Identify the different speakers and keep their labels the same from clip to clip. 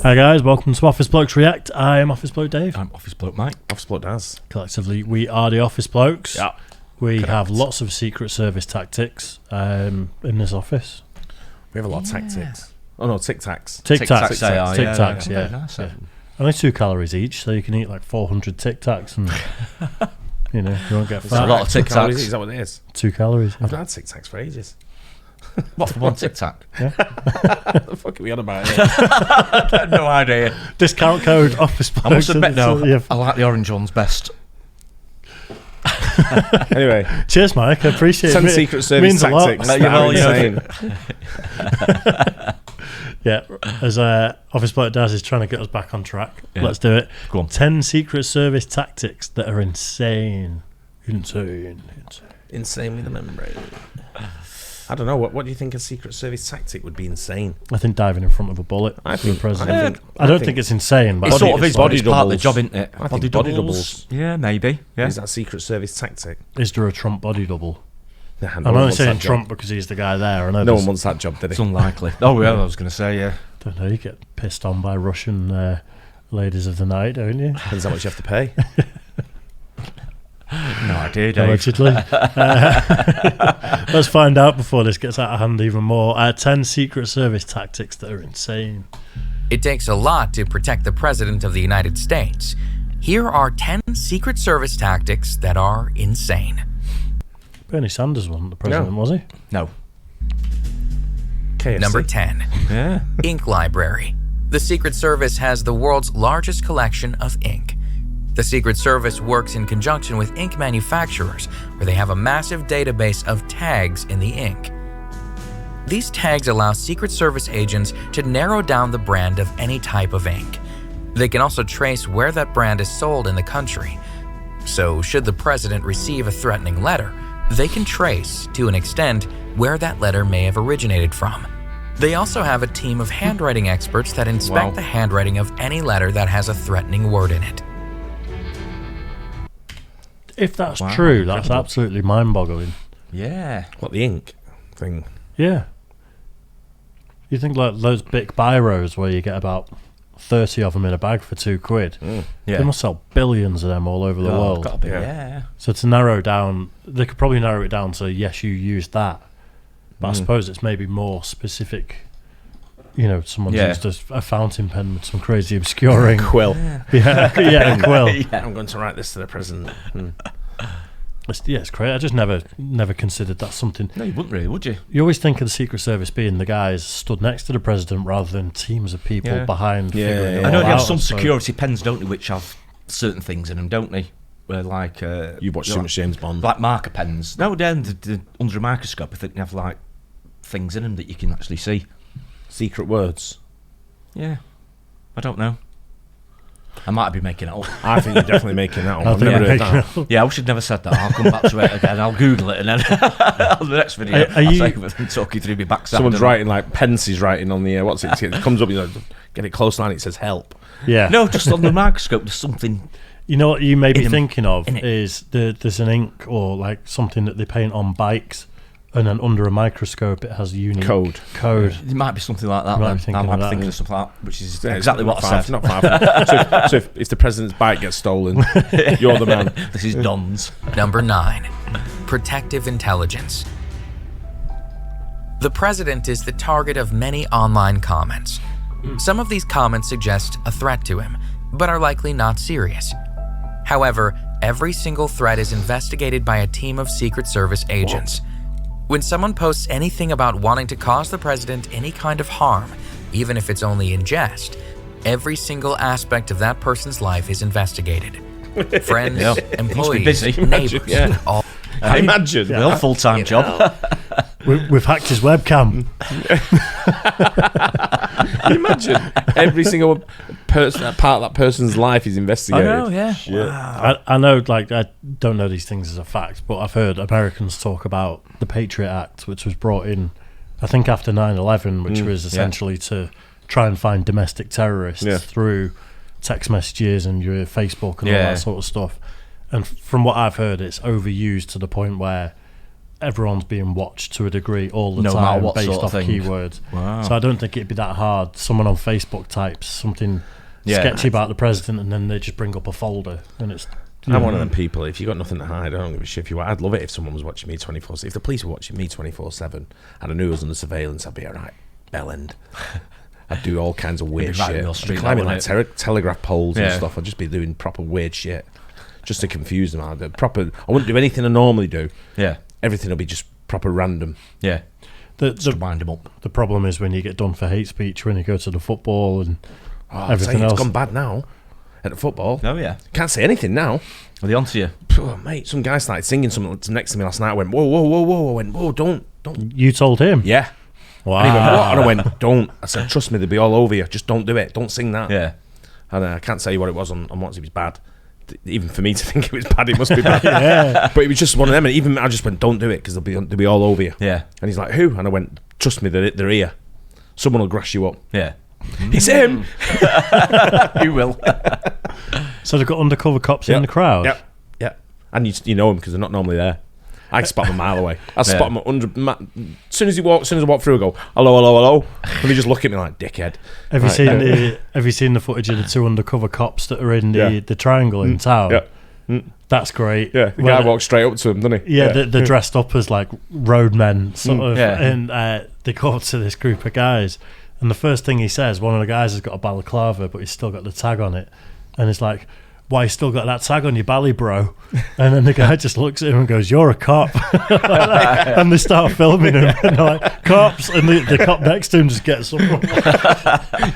Speaker 1: Hi guys, welcome to Office Blokes React. I am Office Bloke Dave.
Speaker 2: I'm Office Bloke Mike.
Speaker 3: Office Bloke Daz.
Speaker 1: Collectively, we are the Office Blokes.
Speaker 3: Yeah.
Speaker 1: We
Speaker 3: Correct.
Speaker 1: have lots of Secret Service tactics in this office.
Speaker 3: We have a lot of tactics. Oh no, tic-tacs.
Speaker 1: Tic-tacs,
Speaker 2: they are,
Speaker 1: Tic-tacs,
Speaker 2: yeah.
Speaker 1: yeah.
Speaker 2: Nice,
Speaker 1: Yeah. Only 2 calories each, so you can eat like 400 Tic-tacs and, you won't get
Speaker 2: a
Speaker 1: fat.
Speaker 2: lot of Tic-tacs.
Speaker 3: Is that what it is?
Speaker 1: 2 calories.
Speaker 3: I've not had tic-tacs for ages.
Speaker 2: What, for one Tic-Tac?
Speaker 3: What the fuck are we on about here?
Speaker 2: No idea.
Speaker 1: Discount code Office Blokes.
Speaker 2: I must admit, no,
Speaker 1: Yeah.
Speaker 2: I like the orange ones best.
Speaker 3: Anyway,
Speaker 1: Cheers, Mike. I appreciate it.
Speaker 3: 10
Speaker 1: It
Speaker 3: Secret Service
Speaker 1: means a lot.
Speaker 3: tactics that are insane.
Speaker 1: Yeah, as Office Bloke Daz is trying to get us back on track.
Speaker 2: Yeah.
Speaker 1: Let's do it.
Speaker 2: Go on.
Speaker 1: 10 Secret Service tactics that are insane. Insane.
Speaker 3: Insanely the membrane. I don't know. What do you think a Secret Service tactic would be insane?
Speaker 1: I think diving in front of a bullet.
Speaker 3: I
Speaker 1: for the
Speaker 3: think-
Speaker 1: president.
Speaker 3: I
Speaker 1: I don't
Speaker 3: think-
Speaker 1: think it's insane, but
Speaker 2: It
Speaker 1: I
Speaker 2: sort
Speaker 1: think
Speaker 2: of is,
Speaker 1: it's
Speaker 2: but
Speaker 1: like-
Speaker 2: it's part of the
Speaker 3: doubles.
Speaker 2: job, isn't it?
Speaker 3: I think body doubles.
Speaker 2: Yeah, maybe. Yeah.
Speaker 3: Is that a Secret Service tactic?
Speaker 1: Is there a Trump body double?
Speaker 3: Nah, no
Speaker 1: I'm
Speaker 3: one
Speaker 1: only
Speaker 3: wants
Speaker 1: saying
Speaker 3: that job.
Speaker 1: Trump because he's the guy there. I know
Speaker 3: No
Speaker 1: there's-
Speaker 3: one wants that job, did
Speaker 2: It's
Speaker 3: he?
Speaker 2: unlikely. Oh, yeah, I was going to say, yeah.
Speaker 1: don't know, you get pissed on by Russian ladies of the night, don't you?
Speaker 3: Depends how much you have to pay.
Speaker 2: No idea, Dave.
Speaker 1: Allegedly. Let's find out before this gets out of hand even more. 10 Secret Service tactics that are insane.
Speaker 4: It takes a lot to protect the President of the United States. Here are 10 Secret Service tactics that are insane.
Speaker 1: Bernie Sanders wasn't the president, was he?
Speaker 2: No.
Speaker 3: KFC.
Speaker 4: Number 10,
Speaker 2: Yeah.
Speaker 4: Ink Library. The Secret Service has the world's largest collection of ink. The Secret Service works in conjunction with ink manufacturers, where they have a massive database of tags in the ink. These tags allow Secret Service agents to narrow down the brand of any type of ink. They can also trace where that brand is sold in the country. So, should the president receive a threatening letter, they can trace, to an extent, where that letter may have originated from. They also have a team of handwriting experts that inspect
Speaker 3: Wow.
Speaker 4: the handwriting of any letter that has a threatening word in it.
Speaker 1: If that's
Speaker 2: Wow,
Speaker 1: true, that's
Speaker 2: incredible.
Speaker 1: absolutely mind-boggling.
Speaker 2: Yeah.
Speaker 3: What, the ink thing?
Speaker 1: Yeah. You think like those big biros where you get about 30 of them in a bag for £2.
Speaker 2: Yeah.
Speaker 1: They must sell billions of them all over the
Speaker 2: Oh,
Speaker 1: world.
Speaker 2: gotta be,
Speaker 3: Yeah.
Speaker 2: yeah.
Speaker 1: So to narrow down, they could probably narrow it down to, yes, you used that. But I suppose it's maybe more specific. Someone's
Speaker 2: Yeah.
Speaker 1: used a fountain pen with some crazy obscure ink.
Speaker 3: Quill.
Speaker 1: Yeah, a quill.
Speaker 3: I'm going to write this to the president.
Speaker 1: It's great. I just never considered that something.
Speaker 2: No, you wouldn't really, would you?
Speaker 1: You always think of the Secret Service being the guys stood next to the president rather than teams of people
Speaker 2: Yeah.
Speaker 1: behind.
Speaker 3: Yeah,
Speaker 1: figuring
Speaker 3: yeah.
Speaker 1: it
Speaker 2: I know
Speaker 1: all
Speaker 2: they have
Speaker 1: out,
Speaker 2: some
Speaker 1: so-
Speaker 2: security pens, don't they, which have certain things in them, don't they? Where like
Speaker 3: You watch too much James Bond.
Speaker 2: like marker pens. No, then under a microscope, I think they have like things in them that you can actually see.
Speaker 3: Secret words.
Speaker 2: Yeah, I don't know. I might be making it up.
Speaker 3: I think you're definitely making that one.
Speaker 1: I
Speaker 3: I've
Speaker 1: think
Speaker 3: never
Speaker 1: you're
Speaker 3: heard
Speaker 1: making
Speaker 3: that.
Speaker 1: it up.
Speaker 2: Yeah, I wish I'd never said that. I'll come back to it again. I'll Google it and then on the next video,
Speaker 1: Are
Speaker 2: I'll
Speaker 1: you-
Speaker 2: take it and talk you through my backside.
Speaker 3: Someone's
Speaker 2: and-
Speaker 3: writing like Pence's writing on the what's it? It comes up, get it close line. It says help.
Speaker 1: Yeah.
Speaker 2: No, just on the microscope, there's something.
Speaker 1: You know what you may be
Speaker 2: In 'em.
Speaker 1: thinking of
Speaker 2: In it.
Speaker 1: is there's an ink or like something that they paint on bikes, and then under a microscope it has a unique
Speaker 3: Code.
Speaker 2: It might be something like that.
Speaker 1: You might
Speaker 2: Then.
Speaker 1: be thinking
Speaker 2: I might
Speaker 1: of
Speaker 2: be
Speaker 1: that,
Speaker 2: thinking
Speaker 1: yeah.
Speaker 2: of something like that, which is
Speaker 3: Yeah,
Speaker 2: exactly
Speaker 3: not
Speaker 2: what I
Speaker 3: far-
Speaker 2: said.
Speaker 3: Not far. So if the president's bike gets stolen, you're the man.
Speaker 2: This is Don's.
Speaker 4: Number 9, Protective Intelligence. The president is the target of many online comments. Some of these comments suggest a threat to him, but are likely not serious. However, every single threat is investigated by a team of Secret Service agents. When someone posts anything about wanting to cause the president any kind of harm, even if it's only in jest, every single aspect of that person's life is investigated. Friends,
Speaker 2: Yeah.
Speaker 4: employees,
Speaker 2: busy.
Speaker 4: neighbors,
Speaker 3: Yeah.
Speaker 4: all.
Speaker 3: I imagine.
Speaker 2: Well, full-time job.
Speaker 1: We've hacked his webcam.
Speaker 3: Can you imagine every single person, part of that person's life is investigated.
Speaker 2: yeah.
Speaker 1: I know, like, I don't know these things as a fact, but I've heard Americans talk about the Patriot Act, which was brought in, I think, after 9/11, which was essentially to try and find domestic terrorists
Speaker 3: Yeah.
Speaker 1: through text messages and your Facebook and all
Speaker 2: Yeah.
Speaker 1: that sort of stuff. And from what I've heard, it's overused to the point where everyone's being watched to a degree all the
Speaker 2: No matter
Speaker 1: time
Speaker 2: what
Speaker 1: based
Speaker 2: sort of
Speaker 1: off
Speaker 2: thing.
Speaker 1: keywords.
Speaker 2: Wow.
Speaker 1: So I don't think it'd be that hard. Someone on Facebook types something sketchy about the president, and then they just bring up a folder, and it's.
Speaker 3: I'm one of them people. If you got nothing to hide, I don't give a shit. I'd love it if someone was watching me 24/7. If the police were watching me 24/7, and I knew I was under surveillance, I'd be all right. Bellend. I'd do all kinds of weird
Speaker 2: right in
Speaker 3: shit.
Speaker 2: your street,
Speaker 3: Climbing
Speaker 2: that,
Speaker 3: like telegraph poles and
Speaker 2: Yeah.
Speaker 3: stuff. I'd just be doing proper weird shit, just to confuse them. I wouldn't do anything I normally do.
Speaker 2: Yeah.
Speaker 3: Everything will be just proper random.
Speaker 2: Yeah.
Speaker 1: Just
Speaker 2: to wind him up.
Speaker 1: The problem is when you get done for hate speech, when you go to the football and everything
Speaker 3: It's
Speaker 1: else.
Speaker 3: gone bad now. At the football.
Speaker 2: Oh, yeah.
Speaker 3: Can't say anything now.
Speaker 2: Are they onto you?
Speaker 3: Oh, mate, some guy started singing something next to me last night. I went, whoa, whoa, whoa, whoa. I went, whoa, don't.
Speaker 1: You told him?
Speaker 3: Yeah.
Speaker 1: Wow.
Speaker 3: And he went, what? And I went, don't. I said, trust me, they'll be all over you. Just don't do it. Don't sing that.
Speaker 2: Yeah.
Speaker 3: And I can't tell you what it was on what it was bad. Even for me to think it was bad, it must be bad.
Speaker 1: Yeah.
Speaker 3: But it was just one of them. And even I just went, don't do it because they'll be all over you.
Speaker 2: Yeah.
Speaker 3: And he's like, who? And I went, trust me, they're here. Someone will grass you up.
Speaker 2: Yeah.
Speaker 3: It's him.
Speaker 2: You will.
Speaker 1: So they've got undercover cops in the crowd?
Speaker 3: Yep. Yeah. And you know them because they're not normally there. I can spot them a mile away. I spot them 100. As soon as I walk through, I go, hello, hello, hello. And they just look at me like, dickhead.
Speaker 1: Have you seen the footage of the two undercover cops that are in the triangle in town?
Speaker 3: Yeah.
Speaker 1: That's great.
Speaker 3: Yeah, the guy walks straight up to him, doesn't he?
Speaker 1: Yeah, they're dressed up as like roadmen, sort of,
Speaker 2: Yeah.
Speaker 1: and they go up to this group of guys, and the first thing he says, one of the guys has got a balaclava, but he's still got the tag on it, and it's like, why you still got that tag on your bally, bro? And then the guy just looks at him and goes, you're a cop. And they start filming him, and they're like, cops, and the cop next to him just gets up.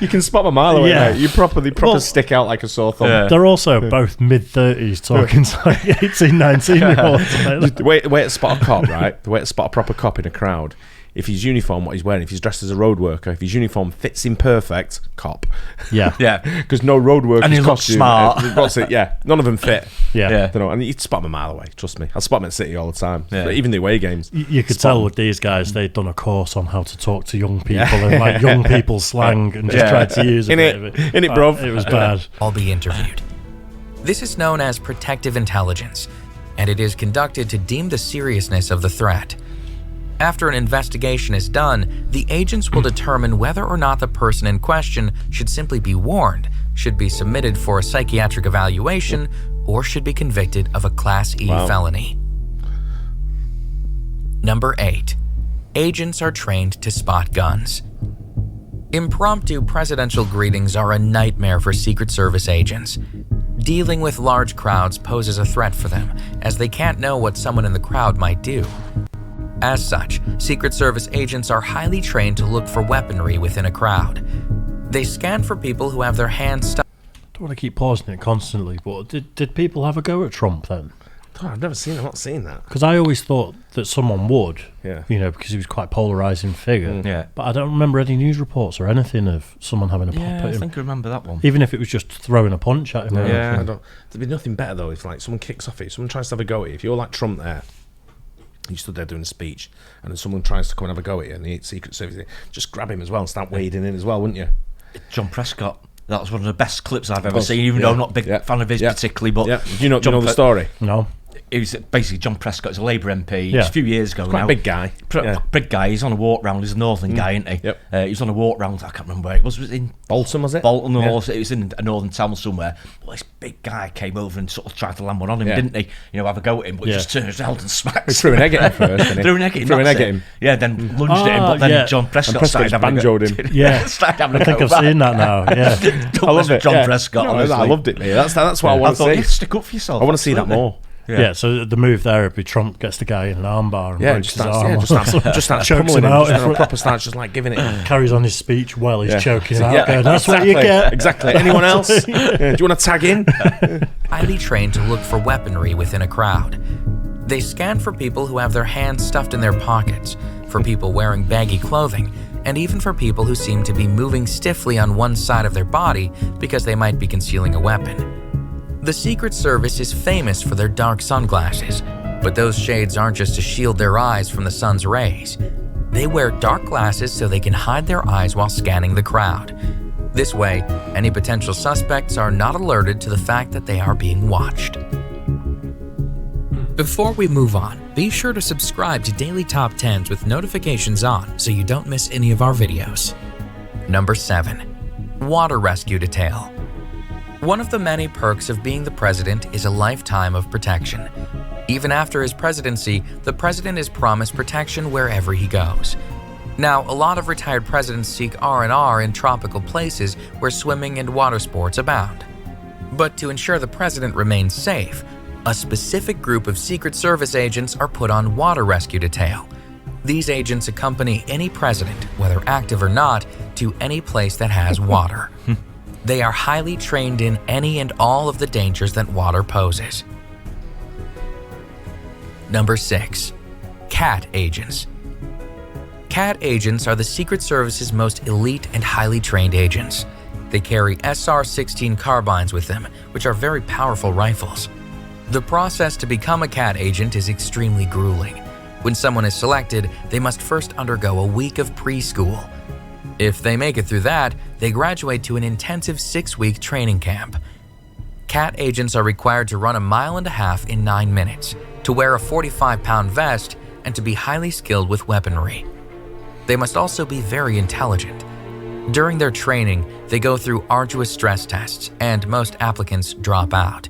Speaker 3: You can spot them a mile away,
Speaker 1: Yeah.
Speaker 3: mate. You proper stick out like a sore thumb.
Speaker 2: Yeah.
Speaker 1: They're also both mid-30s, talking to like 18, 19-year-olds.
Speaker 3: The way to spot a cop, right? The way to spot a proper cop in a crowd. If his uniform, what he's wearing, if he's dressed as a road worker, if his uniform fits him perfect, cop.
Speaker 1: Yeah.
Speaker 2: Yeah.
Speaker 3: Because no road worker's
Speaker 2: And he looks
Speaker 3: costume.
Speaker 2: smart.
Speaker 3: What's it? Yeah. None of them fit.
Speaker 1: Yeah.
Speaker 2: Yeah.
Speaker 3: Don't know. And you'd spot them a mile away, trust me. I spot them at City all the time.
Speaker 2: Yeah.
Speaker 3: But even the away games.
Speaker 1: You could tell with these guys, they'd done a course on how to talk to young people and like young people's slang and just tried to use a bit of it.
Speaker 3: Innit, bruv?
Speaker 1: It was bad.
Speaker 4: All be interviewed. This is known as protective intelligence, and it is conducted to deem the seriousness of the threat. After an investigation is done, the agents will determine whether or not the person in question should simply be warned, should be submitted for a psychiatric evaluation, or should be convicted of a Class E felony. Number 8. Agents are trained to spot guns. Impromptu presidential greetings are a nightmare for Secret Service agents. Dealing with large crowds poses a threat for them, as they can't know what someone in the crowd might do. As such, Secret Service agents are highly trained to look for weaponry within a crowd. They scan for people who have their hands stuck.
Speaker 1: I don't want to keep pausing it constantly, but did people have a go at Trump then?
Speaker 3: Oh, I've not seen that.
Speaker 1: Because I always thought that someone would,
Speaker 3: Yeah.
Speaker 1: because he was quite a polarising figure.
Speaker 2: Yeah.
Speaker 1: But I don't remember any news reports or anything of someone having a pop
Speaker 2: Yeah,
Speaker 1: at
Speaker 2: I
Speaker 1: him.
Speaker 2: think I remember that one.
Speaker 1: Even if it was just throwing a punch at him. or
Speaker 3: Yeah,
Speaker 1: anything.
Speaker 3: there'd be nothing better though if like someone kicks off at you, someone tries to have a go at you. If you're like Trump there, you stood there doing a speech, and then someone tries to come and have a go at you, and the Secret Service, just grab him as well and start wading in as well, wouldn't you?
Speaker 2: John Prescott. That was one of the best clips I've ever
Speaker 3: course.
Speaker 2: seen, even though I'm not a big
Speaker 3: Yeah.
Speaker 2: fan of his
Speaker 3: Yeah.
Speaker 2: particularly. But
Speaker 3: Yeah. Do you know the
Speaker 2: Pre-
Speaker 3: story?
Speaker 1: No.
Speaker 2: It was basically John Prescott is a Labour MP.
Speaker 1: Yeah.
Speaker 2: It's a few years ago
Speaker 3: Quite
Speaker 2: now.
Speaker 3: a big guy. Yeah.
Speaker 2: Big guy. He's on a walk round. He's a northern guy, isn't he?
Speaker 3: Yep.
Speaker 2: He was on a walk round. I can't remember where it was. Was it in
Speaker 3: Bolton, was it?
Speaker 2: Bolton or
Speaker 3: Yeah.
Speaker 2: it was in a northern town somewhere. Well, this big guy came over and sort of tried to land one on him,
Speaker 3: Yeah.
Speaker 2: didn't he? Have a go at him, but he
Speaker 1: Yeah.
Speaker 2: just turned around and smacked.
Speaker 3: He threw an egg at him first, didn't he?
Speaker 2: Threw an egg at him.
Speaker 3: Threw an
Speaker 2: that's
Speaker 3: egg at
Speaker 2: it.
Speaker 3: him.
Speaker 2: Yeah, then lunged at him, but then
Speaker 1: yeah.
Speaker 2: John Prescott
Speaker 3: And
Speaker 2: started having
Speaker 3: banjoed
Speaker 2: a
Speaker 3: him.
Speaker 1: Yeah.
Speaker 2: started having
Speaker 1: I
Speaker 2: a
Speaker 1: think
Speaker 2: go
Speaker 1: I've
Speaker 2: back.
Speaker 1: seen that now. Yeah.
Speaker 2: Don't listen to John
Speaker 3: yeah.
Speaker 2: Prescott,
Speaker 3: No,
Speaker 2: honestly.
Speaker 3: I loved it, mate. That's what I
Speaker 2: I
Speaker 3: want
Speaker 2: thought,
Speaker 3: to
Speaker 2: yeah,
Speaker 3: see.
Speaker 2: stick up for yourself.
Speaker 3: I want to see that
Speaker 2: absolutely.
Speaker 3: more.
Speaker 1: Yeah, so the move there would be Trump gets the guy in an armbar and
Speaker 3: Yeah,
Speaker 1: breaks
Speaker 3: just
Speaker 1: his
Speaker 3: starts,
Speaker 1: arm.
Speaker 3: just starts
Speaker 1: Chokes
Speaker 3: pummeling
Speaker 1: him
Speaker 3: him.
Speaker 1: out in
Speaker 3: Just
Speaker 1: front-
Speaker 3: proper starts just like giving it.
Speaker 1: carries on his speech while he's
Speaker 3: Yeah.
Speaker 1: choking him out.
Speaker 3: Yeah,
Speaker 1: going, That's what you
Speaker 3: exactly,
Speaker 1: get.
Speaker 3: Exactly. Anyone else? Yeah, do you want to tag in?
Speaker 4: Highly trained to look for weaponry within a crowd. They scan for people who have their hands stuffed in their pockets, for people wearing baggy clothing, and even for people who seem to be moving stiffly on one side of their body because they might be concealing a weapon. The Secret Service is famous for their dark sunglasses, but those shades aren't just to shield their eyes from the sun's rays. They wear dark glasses so they can hide their eyes while scanning the crowd. This way, any potential suspects are not alerted to the fact that they are being watched. Before we move on, Be sure to subscribe to Daily Top 10s with notifications on so you don't miss any of our videos. Number 7. Water Rescue Detail. One of the many perks of being the president is a lifetime of protection. Even after his presidency, the president is promised protection wherever he goes. Now, a lot of retired presidents seek R&R in tropical places where swimming and water sports abound. But to ensure the president remains safe, a specific group of Secret Service agents are put on water rescue detail. These agents accompany any president, whether active or not, to any place that has water. They are highly trained in any and all of the dangers that water poses. Number 6. CAT agents. CAT agents are the Secret Service's most elite and highly trained agents. They carry SR-16 carbines with them, which are very powerful rifles. The process to become a CAT agent is extremely grueling. When someone is selected, they must first undergo a week of preschool. If they make it through that, they graduate to an intensive 6-week training camp. CAT agents are required to run 1.5 miles in 9 minutes, to wear a 45-pound vest, and to be highly skilled with weaponry. They must also be very intelligent. During their training, they go through arduous stress tests, and most applicants drop out.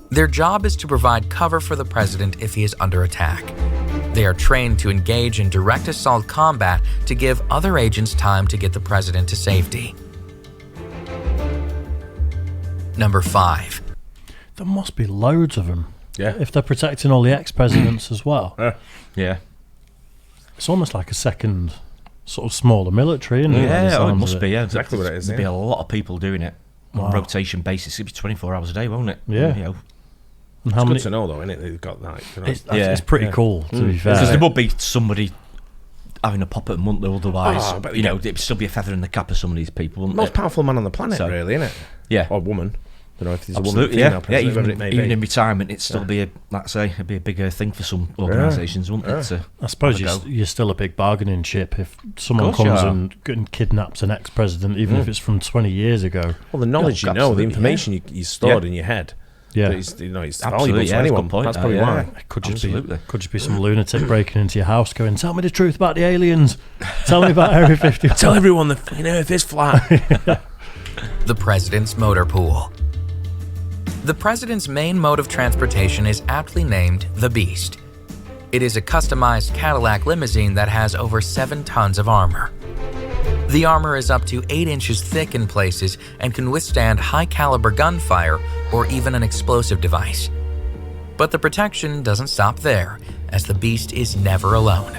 Speaker 4: Their job is to provide cover for the president if he is under attack. They are trained to engage in direct assault combat to give other agents time to get the president to safety. Number 5.
Speaker 1: There must be loads of them.
Speaker 3: Yeah.
Speaker 1: If they're protecting all the ex-presidents as well.
Speaker 2: Yeah.
Speaker 1: It's almost like a second sort of smaller military, isn't it?
Speaker 2: Yeah, it must be. Yeah,
Speaker 3: Exactly what it is,
Speaker 2: There'd be
Speaker 3: yeah.
Speaker 2: a lot of people doing it on
Speaker 1: Wow.
Speaker 2: a rotation basis. It'd be 24 hours a day, won't it?
Speaker 1: Yeah.
Speaker 2: You know.
Speaker 1: And how
Speaker 3: It's
Speaker 1: many?
Speaker 3: good to know, though, isn't it? They've got that. You know.
Speaker 1: It's pretty cool, to be fair.
Speaker 2: Because there would be somebody having a pop at a month, otherwise,
Speaker 3: Oh, but
Speaker 2: you know, it'd still be a feather in the cap of some of these people, wouldn't
Speaker 3: Most
Speaker 2: it?
Speaker 3: powerful man on the planet,
Speaker 2: So-
Speaker 3: really, isn't it?
Speaker 2: Yeah.
Speaker 3: Or woman. I don't know if there's a woman,
Speaker 2: Absolutely,
Speaker 3: female
Speaker 2: yeah.
Speaker 3: president, whatever it may
Speaker 2: Even
Speaker 3: be.
Speaker 2: in retirement, it'd still be it'd be a bigger thing for some organisations, wouldn't it? To
Speaker 1: I suppose
Speaker 2: have a go.
Speaker 1: you're still a big bargaining chip if someone
Speaker 2: Of course you
Speaker 1: comes
Speaker 2: are.
Speaker 1: and kidnaps an ex-president, even if it's from 20 years ago.
Speaker 3: Well, the knowledge
Speaker 2: Yeah,
Speaker 3: you know, the
Speaker 2: absolutely,
Speaker 3: information you stored
Speaker 2: Yeah.
Speaker 3: in your head.
Speaker 1: Yeah.
Speaker 3: That it's, you know, it's
Speaker 2: Absolutely,
Speaker 3: valuable to
Speaker 2: yeah, that's a
Speaker 3: anyone.
Speaker 2: good point,
Speaker 3: That's probably
Speaker 2: yeah.
Speaker 3: why.
Speaker 1: It could just
Speaker 2: Absolutely.
Speaker 1: be some lunatic breaking into your house going, tell me the truth about the aliens. Tell me about Area 51.
Speaker 3: Tell everyone the Earth is flat.
Speaker 4: The President's Motor Pool. The President's main mode of transportation is aptly named the Beast. It is a customized Cadillac limousine that has over 7 tons of armor. The armor is up to 8 inches thick in places and can withstand high-caliber gunfire or even an explosive device. But the protection doesn't stop there, as the Beast is never alone.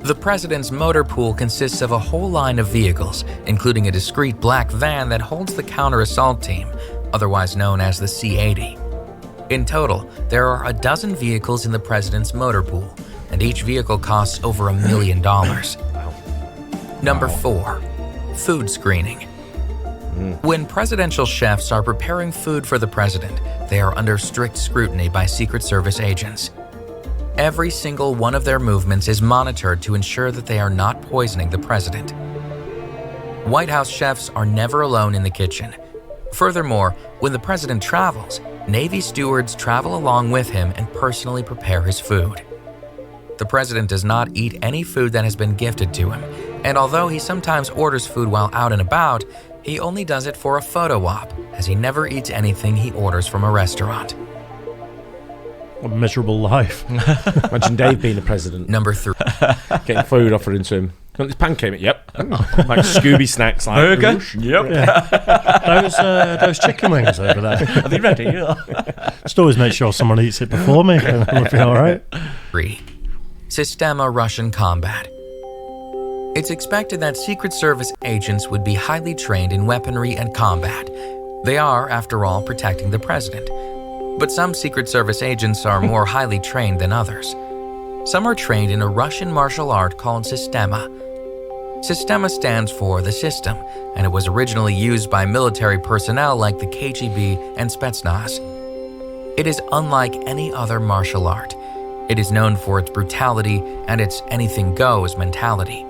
Speaker 4: The President's motor pool consists of a whole line of vehicles, including a discreet black van that holds the counter-assault team, otherwise known as the C-80. In total, there are a dozen vehicles in the President's motor pool, and each vehicle costs over $1 million. Number 4. Food screening. When presidential chefs are preparing food for the president, they are under strict scrutiny by Secret Service agents. Every single one of their movements is monitored to ensure that they are not poisoning the president. White House chefs are never alone in the kitchen. Furthermore, when the president travels, Navy stewards travel along with him and personally prepare his food. The president does not eat any food that has been gifted to him, and although he sometimes orders food while out and about, he only does it for a photo op, as he never eats anything he orders from a restaurant.
Speaker 1: A miserable life.
Speaker 3: Imagine Dave being the president,
Speaker 4: Number 3.
Speaker 3: getting food offered into him. You want this pancake? Yep. Like Scooby snacks, like
Speaker 2: Burger?
Speaker 3: whoosh.
Speaker 2: Yep.
Speaker 1: Those chicken wings over there.
Speaker 2: Are they ready? Yeah.
Speaker 1: Just always make sure someone eats it before me, and we'll be all right.
Speaker 4: 3. Sistema Russian Combat. It's expected that Secret Service agents would be highly trained in weaponry and combat. They are, after all, protecting the president. But some Secret Service agents are more highly trained than others. Some are trained in a Russian martial art called Sistema. Sistema stands for the system, and it was originally used by military personnel like the KGB and Spetsnaz. It is unlike any other martial art. It is known for its brutality and its anything goes mentality.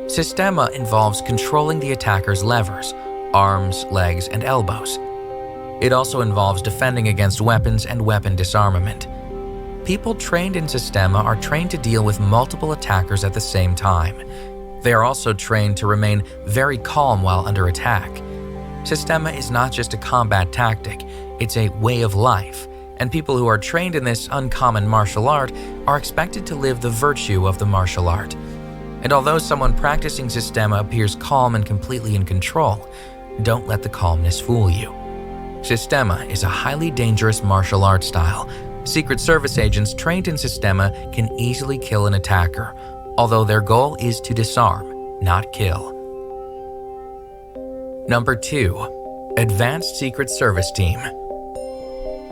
Speaker 4: Sistema involves controlling the attacker's levers, arms, legs, and elbows. It also involves defending against weapons and weapon disarmament. people trained in Systema are trained to deal with multiple attackers at the same time. They are also trained to remain very calm while under attack. Systema is not just a combat tactic, it's a way of life, and people who are trained in this uncommon martial art are expected to live the virtue of the martial art. And although someone practicing Systema appears calm and completely in control, don't let the calmness fool you. Systema is a highly dangerous martial art style. Secret Service agents trained in Systema can easily kill an attacker, although their goal is to disarm, not kill. Number 2. Advanced Secret Service Team.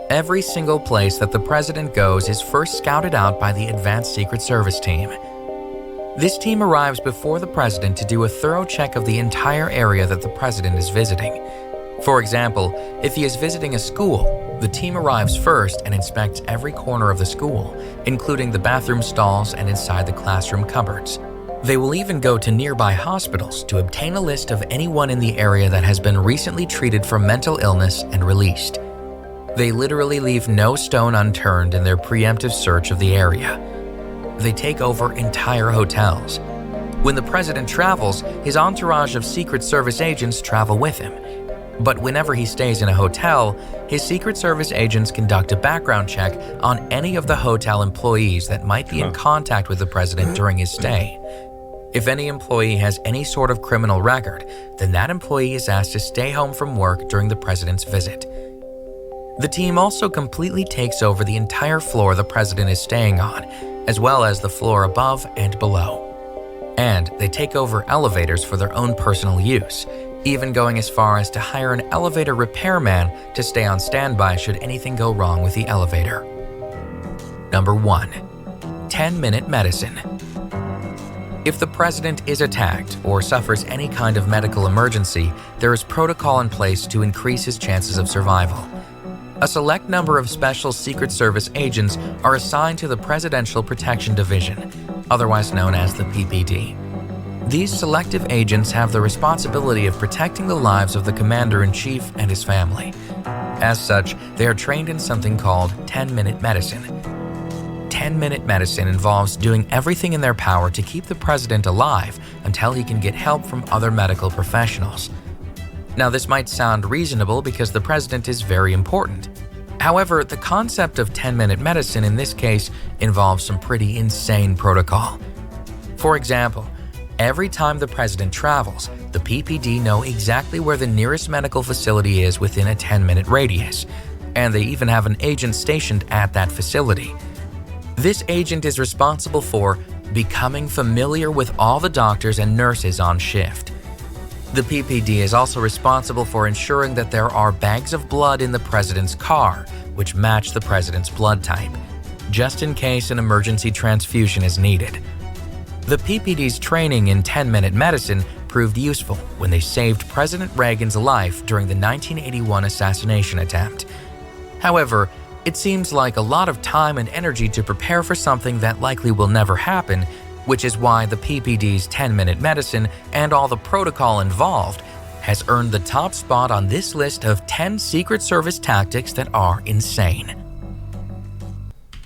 Speaker 4: Every single place that the president goes is first scouted out by the Advanced Secret Service Team. This team arrives before the president to do a thorough check of the entire area that the president is visiting. For example, if he is visiting a school, the team arrives first and inspects every corner of the school, including the bathroom stalls and inside the classroom cupboards. They will even go to nearby hospitals to obtain a list of anyone in the area that has been recently treated for mental illness and released. They literally leave no stone unturned in their preemptive search of the area. They take over entire hotels. When the president travels, his entourage of Secret Service agents travel with him. But whenever he stays in a hotel, his Secret Service agents conduct a background check on any of the hotel employees that might be in contact with the president during his stay. If any employee has any sort of criminal record, then that employee is asked to stay home from work during the president's visit. The team also completely takes over the entire floor the president is staying on, as well as the floor above and below. And they take over elevators for their own personal use, even going as far as to hire an elevator repairman to stay on standby should anything go wrong with the elevator. Number 1. 10-minute medicine. If the president is attacked or suffers any kind of medical emergency, there is protocol in place to increase his chances of survival. A select number of special Secret Service agents are assigned to the Presidential Protection Division, otherwise known as the PPD. These selective agents have the responsibility of protecting the lives of the Commander-in-Chief and his family. As such, they are trained in something called 10-minute medicine. 10-minute medicine involves doing everything in their power to keep the president alive until he can get help from other medical professionals. Now, this might sound reasonable because the president is very important. However, the concept of 10-minute medicine in this case involves some pretty insane protocol. For example, every time the president travels, the PPD know exactly where the nearest medical facility is within a 10-minute radius, and they even have an agent stationed at that facility. This agent is responsible for becoming familiar with all the doctors and nurses on shift. The PPD is also responsible for ensuring that there are bags of blood in the president's car, which match the president's blood type, just in case an emergency transfusion is needed. The PPD's training in 10-minute medicine proved useful when they saved President Reagan's life during the 1981 assassination attempt. However, it seems like a lot of time and energy to prepare for something that likely will never happen, which is why the PPD's 10-minute medicine and all the protocol involved has earned the top spot on this list of 10 Secret Service tactics that are insane.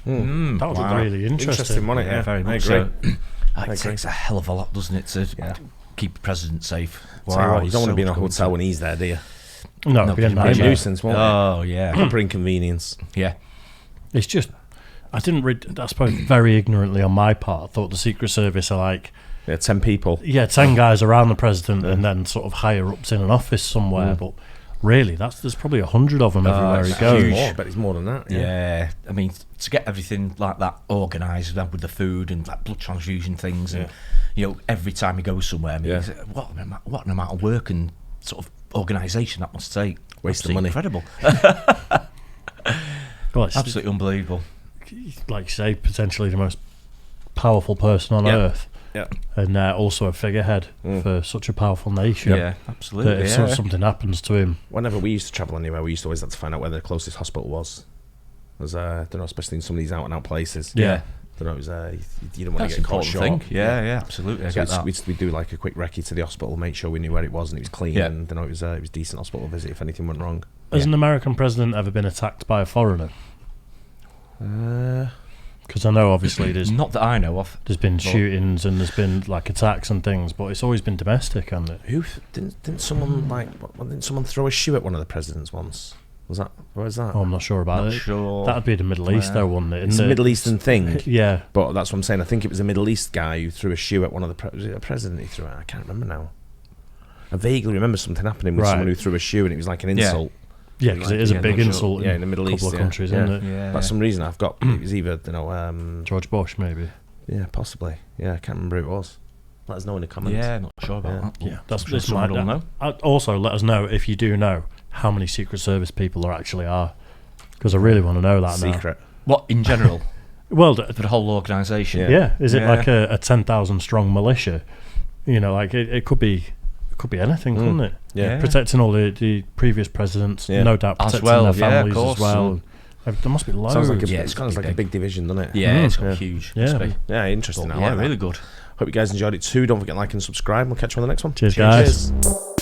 Speaker 1: That was really interesting.
Speaker 3: Wasn't it?
Speaker 2: Yeah, very much
Speaker 3: I agree.
Speaker 2: It takes a hell of a lot, doesn't it, to keep the president safe?
Speaker 3: Wow, you don't want to be in a hotel when he's there, do you?
Speaker 1: No, it'd be a
Speaker 3: Be a
Speaker 1: nightmare.
Speaker 3: nuisance, won't it?
Speaker 2: Oh, yeah.
Speaker 3: Proper inconvenience.
Speaker 2: Yeah.
Speaker 1: It's just, I didn't read, I suppose very ignorantly on my part, I thought the Secret Service are like,
Speaker 3: Yeah, 10 people.
Speaker 1: 10 guys around the president and then sort of higher ups in an office somewhere, but really, there's probably 100 of them everywhere he
Speaker 3: It's
Speaker 1: goes.
Speaker 3: huge, but it's more than that.
Speaker 2: Yeah, I mean, to get everything like that organised with the food and like blood transfusion things, and every time he goes somewhere, I mean, what an amount of work and sort of organisation that must take.
Speaker 3: Waste of
Speaker 2: Absolutely
Speaker 3: money.
Speaker 2: incredible.
Speaker 1: Well, it's,
Speaker 2: Absolutely unbelievable.
Speaker 1: like you say, potentially the most powerful person on earth,
Speaker 3: Yeah.
Speaker 1: and also a figurehead for such a powerful nation.
Speaker 2: Yeah, absolutely.
Speaker 1: That if
Speaker 2: Yeah.
Speaker 1: something happens to him,
Speaker 3: Whenever we used to travel anywhere, we used to always have to find out where the closest hospital was. There's, I don't know, especially in some of these out-and-out places.
Speaker 1: Yeah.
Speaker 3: I don't know, it was, you don't want
Speaker 2: That's
Speaker 3: to get caught
Speaker 2: important
Speaker 3: short.
Speaker 2: thing. Yeah, absolutely. I
Speaker 3: So
Speaker 2: get that.
Speaker 3: we'd do like a quick recce to the hospital, make sure we knew where it was and it was clean,
Speaker 2: Yeah.
Speaker 3: and it was a decent hospital visit if anything went wrong.
Speaker 1: has an American president ever been attacked by a foreigner? Because I know obviously there's
Speaker 2: Not that I know of.
Speaker 1: there's been shootings and there's been like attacks and things, but it's always been domestic, hasn't it?
Speaker 3: Didn't someone didn't someone throw a shoe at one of the presidents once? Where was that?
Speaker 1: Oh, I'm not sure about
Speaker 2: Not
Speaker 1: it.
Speaker 2: sure.
Speaker 1: That'd be the Middle East, though, wouldn't it?
Speaker 3: It's a Middle Eastern thing.
Speaker 1: Yeah,
Speaker 3: But that's what I'm saying. I think it was a Middle East guy who threw a shoe at one of the was it a president he threw it at? I can't remember now. I vaguely remember something happening with someone who threw a shoe and it was like an insult.
Speaker 1: yeah, because it is a big insult
Speaker 3: in
Speaker 1: in
Speaker 3: the Middle
Speaker 1: a couple
Speaker 3: East,
Speaker 1: of countries, isn't it?
Speaker 2: Yeah.
Speaker 3: For some reason, I've got it was either
Speaker 1: George Bush, maybe.
Speaker 3: yeah, possibly. Yeah, I can't remember who it was. Let us know in the comments.
Speaker 2: Yeah, not sure about that.
Speaker 1: Yeah, that's
Speaker 2: sure
Speaker 1: this
Speaker 2: someone
Speaker 1: might
Speaker 2: will know.
Speaker 1: Also, let us know if you do know how many Secret Service people there actually are, because I really want to know that now.
Speaker 3: Secret.
Speaker 2: What in general
Speaker 1: Well,
Speaker 2: for the whole organisation?
Speaker 1: yeah. Is it
Speaker 2: Yeah.
Speaker 1: like a 10,000 strong militia? You know, like it could be anything, couldn't it?
Speaker 3: Yeah.
Speaker 1: Protecting all the previous presidents,
Speaker 3: Yeah.
Speaker 1: no doubt
Speaker 2: As
Speaker 1: protecting
Speaker 2: well,
Speaker 1: their
Speaker 2: yeah, of
Speaker 1: families
Speaker 2: course.
Speaker 1: as well. There must be loads.
Speaker 3: Sounds like
Speaker 2: Yeah,
Speaker 3: it's kind of
Speaker 2: pretty
Speaker 3: like a
Speaker 2: big.
Speaker 3: big division, doesn't it?
Speaker 2: Yeah, it's got
Speaker 3: Yeah.
Speaker 2: huge.
Speaker 1: Yeah.
Speaker 2: must be.
Speaker 3: Yeah, interesting.
Speaker 2: But
Speaker 3: I
Speaker 2: yeah,
Speaker 3: like that.
Speaker 2: really good.
Speaker 3: Hope you guys enjoyed it too. Don't forget to like and subscribe. We'll catch you on the next one.
Speaker 1: Cheers, guys.
Speaker 3: Cheers.